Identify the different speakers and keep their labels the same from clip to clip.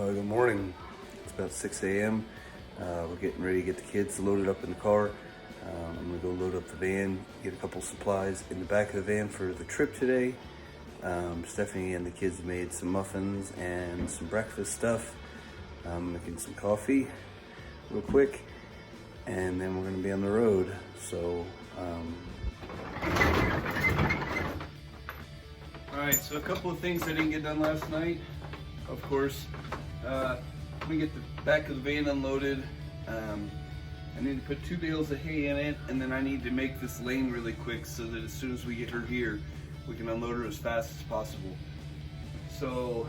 Speaker 1: Good morning. It's about 6 a.m. We're getting ready to get the kids loaded up in the car. I'm gonna go load up the van, get a couple supplies in the back of the van for the trip today. Stephanie and the kids made some muffins and some breakfast stuff. I'm making some coffee real quick, and then we're gonna be on the road. So, all right, so a couple of things I didn't get done last night. Of course, I'm gonna get the back of the van unloaded. I need to put 2 bales of hay in it, and then I need to make this lane really quick so that as soon as we get her here, we can unload her as fast as possible. So,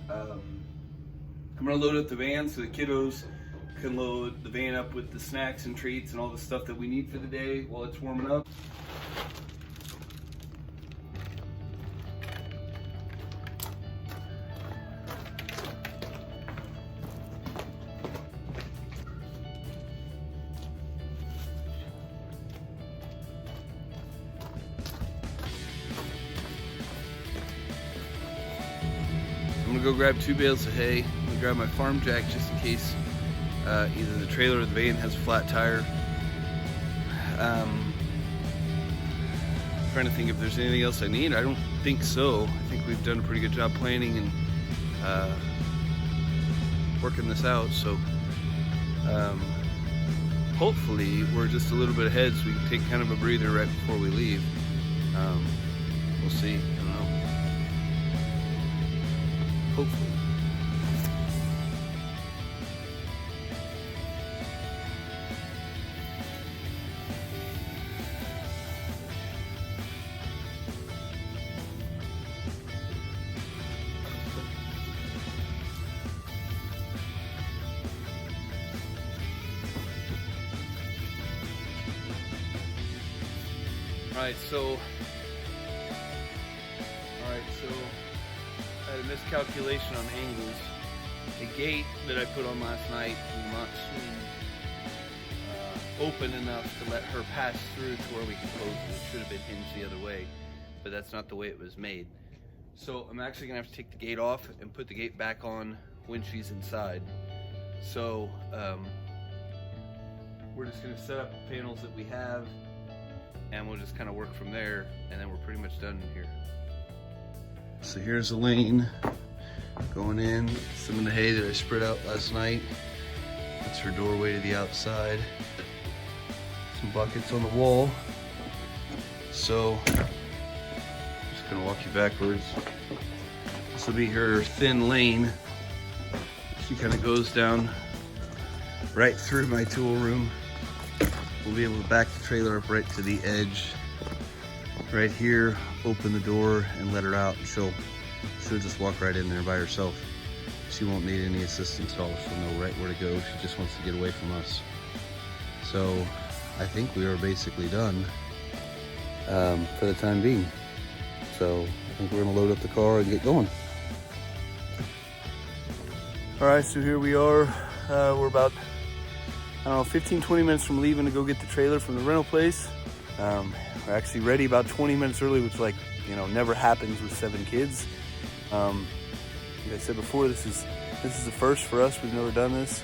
Speaker 1: I'm gonna load up the van so the kiddos can load the van up with the snacks and treats and all the stuff that we need for the day while it's warming up. I'm gonna go grab 2 bales of hay. I'm gonna grab my farm jack just in case either the trailer or the van has a flat tire. Trying to think if there's anything else I need. I don't think so. I think we've done a pretty good job planning and working this out. So hopefully we're just a little bit ahead so we can take kind of a breather right before we leave. We'll see. I don't know. Hopefully. Alright, so I had a miscalculation on angles. The gate that I put on last night will not swing open enough to let her pass through to where we can close it. It should have been hinged the other way, but that's not the way it was made. So I'm actually gonna have to take the gate off and put the gate back on when she's inside. So we're just gonna set up the panels that we have, and we'll just kind of work from there, and then we're pretty much done in here. So here's the lane going in. Some of the hay that I spread out last night. That's her doorway to the outside. Some buckets on the wall. So, just gonna walk you backwards. This will be her thin lane. She kind of goes down right through my tool room. We'll be able to back the trailer up right to the edge. Right here, open the door and let her out. She'll just walk right in there by herself. She won't need any assistance at all. She'll know right where to go. She just wants to get away from us. So I think we are basically done for the time being. So I think we're gonna load up the car and get going. All right, so here we are. We're about, I don't know, 15-20 minutes from leaving to go get the trailer from the rental place. We're actually ready about 20 minutes early, which, like, you know, never happens with 7 kids. Like I said before, this is the first for us. We've never done this.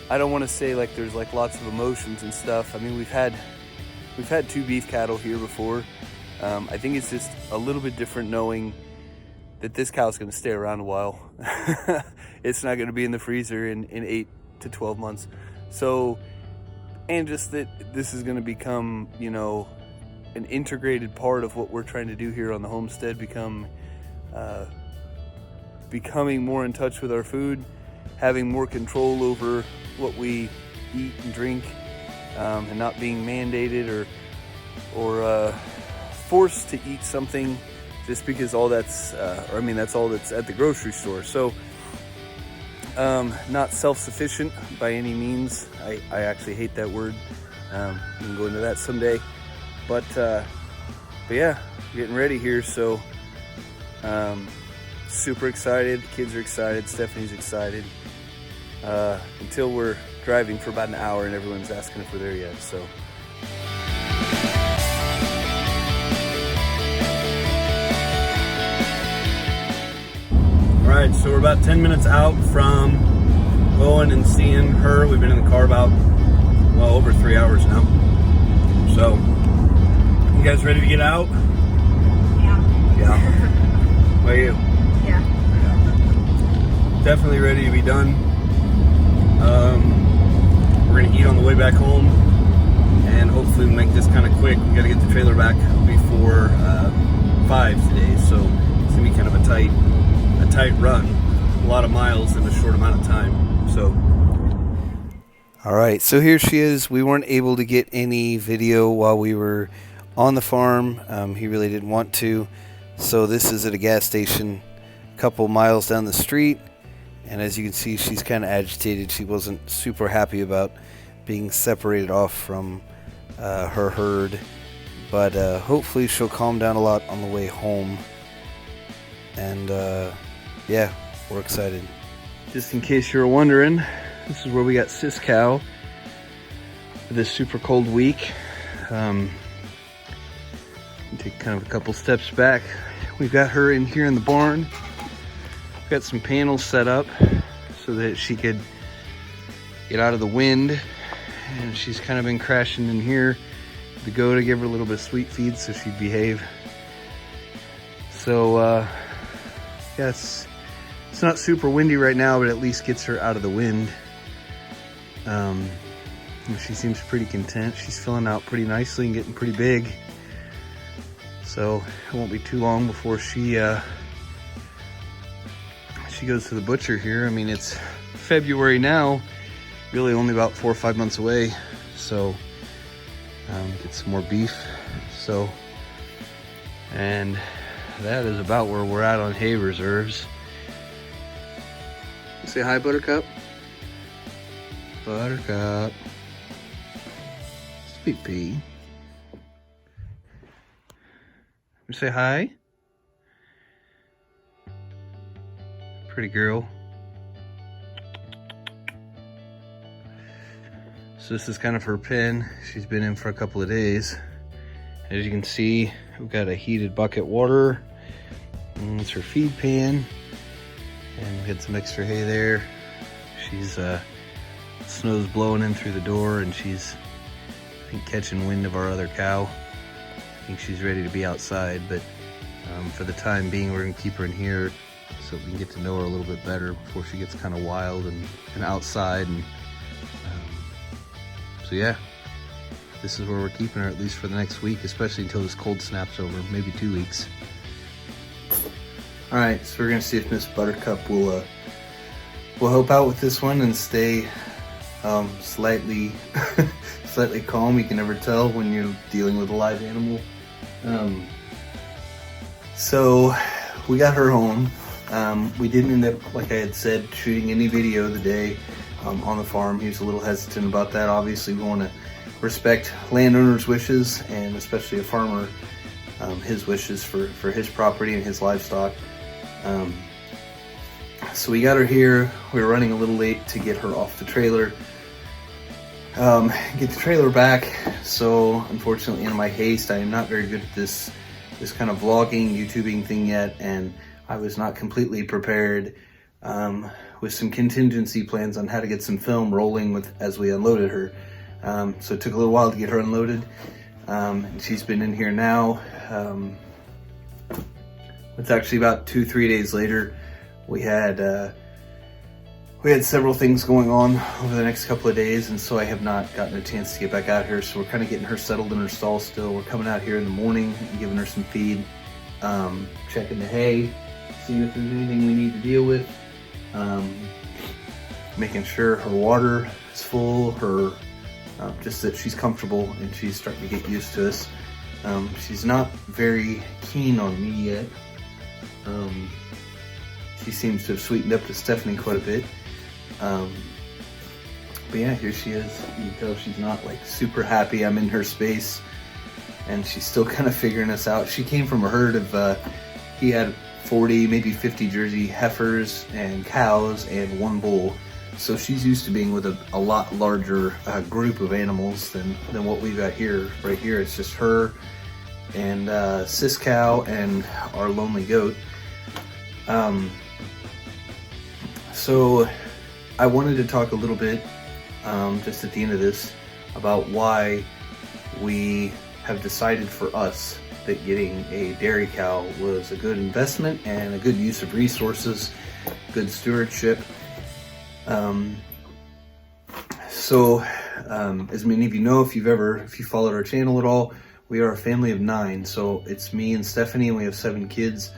Speaker 1: I don't want to say like there's like lots of emotions and stuff. I mean, we've had 2 beef cattle here before. I think it's just a little bit different knowing that this cow's going to stay around a while. It's not going to be in the freezer in 8 to 12 months. So, and just that this is going to become, you know, an integrated part of what we're trying to do here on the homestead, becoming more in touch with our food, having more control over what we eat and drink, and not being mandated or forced to eat something just because all that's, that's all that's at the grocery store. So, not self-sufficient by any means. I actually hate that word. We can go into that someday. But yeah, getting ready here. So, super excited. The kids are excited. Stephanie's excited. Until we're driving for about an hour and everyone's asking if we're there yet. So.
Speaker 2: Alright, so we're about 10 minutes out from going and seeing her. We've been in the car about, well, over 3 hours now. So, you guys ready to get out?
Speaker 3: Yeah.
Speaker 2: Yeah. What are you?
Speaker 3: Yeah.
Speaker 2: Definitely ready to be done. We're gonna eat on the way back home, and hopefully we'll make this kind of quick. We gotta get the trailer back before 5 today, so it's gonna be kind of a tight run, a lot of miles in a short amount of time. So,
Speaker 1: all right, so here she is. We weren't able to get any video while we were on the farm. He really didn't want to. So this is at a gas station a couple miles down the street. And as you can see, she's kind of agitated. She wasn't super happy about being separated off from her herd. But hopefully she'll calm down a lot on the way home. And yeah, we're excited. Just in case you were wondering, this is where we got Sis Cow for this super cold week. Take kind of a couple steps back. We've got her in here in the barn. Got some panels set up so that she could get out of the wind, and she's kind of been crashing in here. The goat, to give her a little bit of sweet feed so she'd behave. So yes, it's not super windy right now, but at least gets her out of the wind. She seems pretty content. She's filling out pretty nicely and getting pretty big. So it won't be too long before she goes to the butcher here. I mean, it's February now, really only about 4 or 5 months away. So get some more beef. So, and that is about where we're at on hay reserves. Say hi, Buttercup. Buttercup. Sweet pea. Say hi. Pretty girl. So this is kind of her pen. She's been in for a couple of days. As you can see, we've got a heated bucket water. And it's her feed pan. And we had some extra hay there. She's snow's blowing in through the door, and she's, I think, catching wind of our other cow. I think she's ready to be outside, but for the time being, we're gonna keep her in here so we can get to know her a little bit better before she gets kind of wild and outside. And so yeah, this is where we're keeping her, at least for the next week, especially until this cold snaps over, maybe 2 weeks. All right, so we're gonna see if Miss Buttercup will help out with this one and stay slightly slightly calm. You can never tell when you're dealing with a live animal. So we got her home. We didn't end up, like I had said, shooting any video the day on the farm. He was a little hesitant about that. Obviously, we want to respect landowners' wishes, and especially a farmer, his wishes for his property and his livestock. So we got her here. We were running a little late to get her off the trailer, get the trailer back. So unfortunately, in my haste, I am not very good at this kind of vlogging, YouTubing thing yet, and I was not completely prepared with some contingency plans on how to get some film rolling as we unloaded her. So it took a little while to get her unloaded. And she's been in here now. It's actually about 2-3 days later. We had several things going on over the next couple of days, and so I have not gotten a chance to get back out here. So we're kind of getting her settled in her stall still. We're coming out here in the morning and giving her some feed, checking the hay, seeing if there's anything we need to deal with, making sure her water is full, her just that she's comfortable and she's starting to get used to us. She's not very keen on me yet. She seems to have sweetened up to Stephanie quite a bit. But yeah, here she is. You can tell she's not like super happy I'm in her space, and she's still kind of figuring us out. She came from a herd of, he had 40, maybe 50 Jersey heifers and cows and 1 bull. So she's used to being with a lot larger group of animals than what we've got here. Right here, it's just her and Sis Cow and our lonely goat. So I wanted to talk a little bit, just at the end of this, about why we have decided for us that getting a dairy cow was a good investment and a good use of resources, good stewardship. As many of you know, if you followed our channel at all, we are a family of 9. So it's me and Stephanie, and we have 7 kids.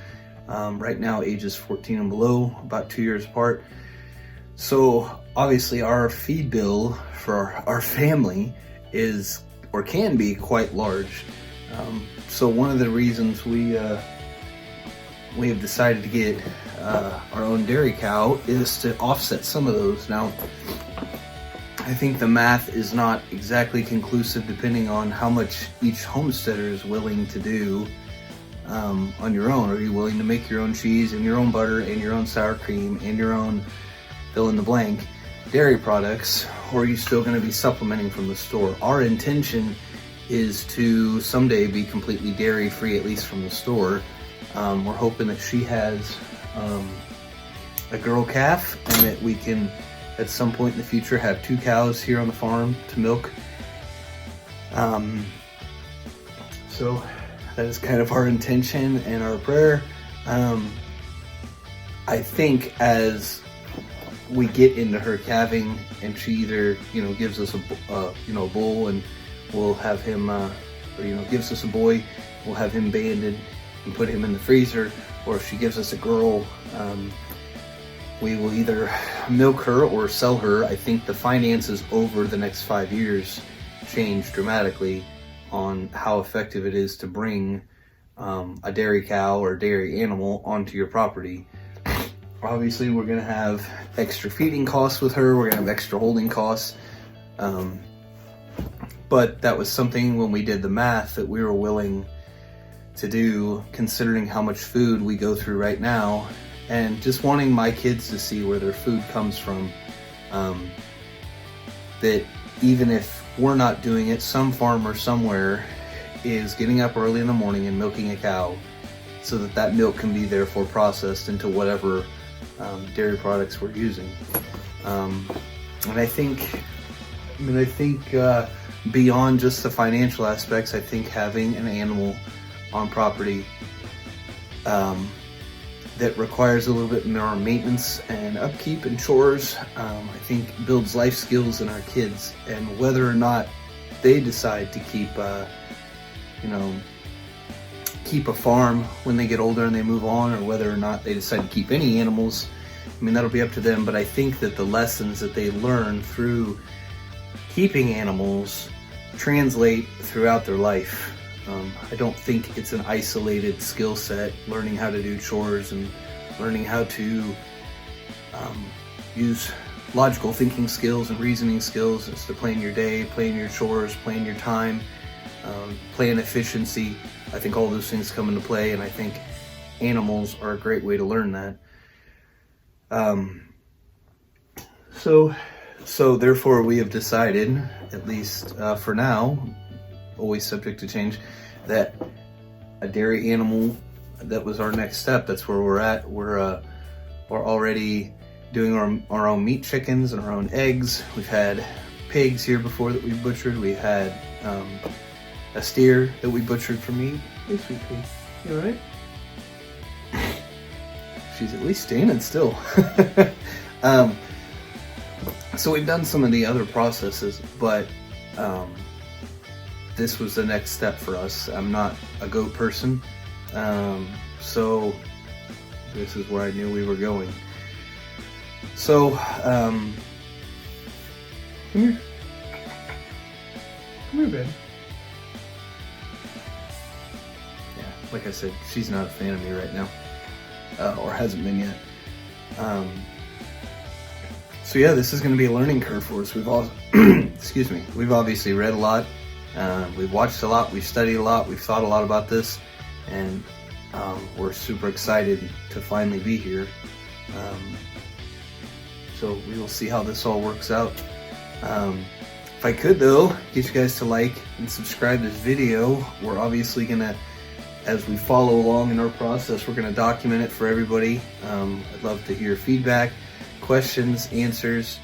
Speaker 1: Right now, ages 14 and below, about 2 years apart. So obviously our feed bill for our family is, or can be, quite large. So one of the reasons we have decided to get our own dairy cow is to offset some of those. Now, I think the math is not exactly conclusive depending on how much each homesteader is willing to do on your own. Are you willing to make your own cheese and your own butter and your own sour cream and your own fill in the blank dairy products, or are you still going to be supplementing from the store? Our intention is to someday be completely dairy free, at least from the store. We're hoping that she has a girl calf, and that we can at some point in the future have 2 cows here on the farm to milk. So that is kind of our intention and our prayer. I think as we get into her calving, and she either gives us a bull, and we'll have him, or gives us a boy, we'll have him banded and put him in the freezer, or if she gives us a girl, we will either milk her or sell her. I think the finances over the next 5 years change dramatically on how effective it is to bring a dairy cow or dairy animal onto your property. Obviously, we're going to have extra feeding costs with her. We're going to have extra holding costs. But that was something, when we did the math, that we were willing to do, considering how much food we go through right now, and just wanting my kids to see where their food comes from. That even if we're not doing it, some farmer somewhere is getting up early in the morning and milking a cow, so that that milk can be therefore processed into whatever dairy products we're using. And I think beyond just the financial aspects, I think having an animal on property that requires a little bit more maintenance and upkeep and chores, I think builds life skills in our kids. And whether or not they decide to keep a farm when they get older and they move on, or whether or not they decide to keep any animals, that'll be up to them. But I think that the lessons that they learn through keeping animals translate throughout their life. I don't think it's an isolated skill set, learning how to do chores and learning how to use logical thinking skills and reasoning skills as to plan your day, plan your chores, plan your time, plan efficiency. I think all those things come into play, and I think animals are a great way to learn that. So therefore we have decided, at least for now, always subject to change, that a dairy animal, that was our next step. That's where we're at. We're already doing our own meat chickens and our own eggs. We've had pigs here before that we butchered. We had a steer that we butchered for meat. Hey, sweet pig, you all right? She's at least standing still. So we've done some of the other processes, but this was the next step for us. I'm not a goat person, so this is where I knew we were going. So, come here. Come here, baby. Yeah, like I said, she's not a fan of me right now, or hasn't been yet. So yeah, this is going to be a learning curve for us. We've all, excuse me, we've obviously read a lot, we've watched a lot, we've studied a lot, we've thought a lot about this, and we're super excited to finally be here. So we will see how this all works out. If I could though, get you guys to like and subscribe this video. We're obviously gonna, as we follow along in our process, we're gonna document it for everybody. I'd love to hear feedback. questions, answers.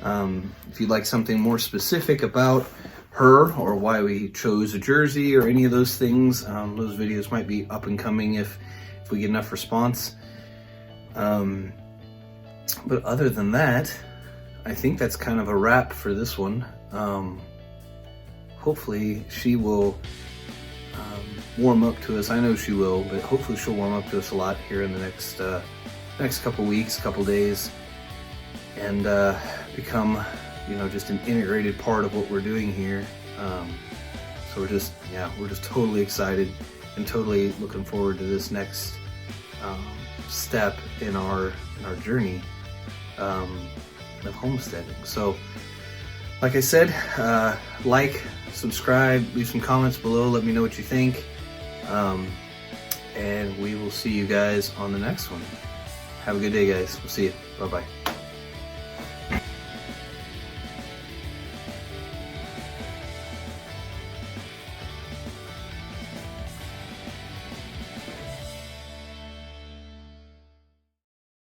Speaker 1: If you'd like something more specific about her or why we chose a Jersey or any of those things, those videos might be up and coming if we get enough response. But other than that, I think that's kind of a wrap for this one. Hopefully she will warm up to us. I know she will, but hopefully she'll warm up to us a lot here in the next couple weeks, couple days, and become, you know, just an integrated part of what we're doing here. So we're just totally excited and totally looking forward to this next step in our journey of homesteading. So like I said, like, subscribe, leave some comments below, let me know what you think, and we will see you guys on the next one. Have a good day, guys. We'll see you. Bye-bye.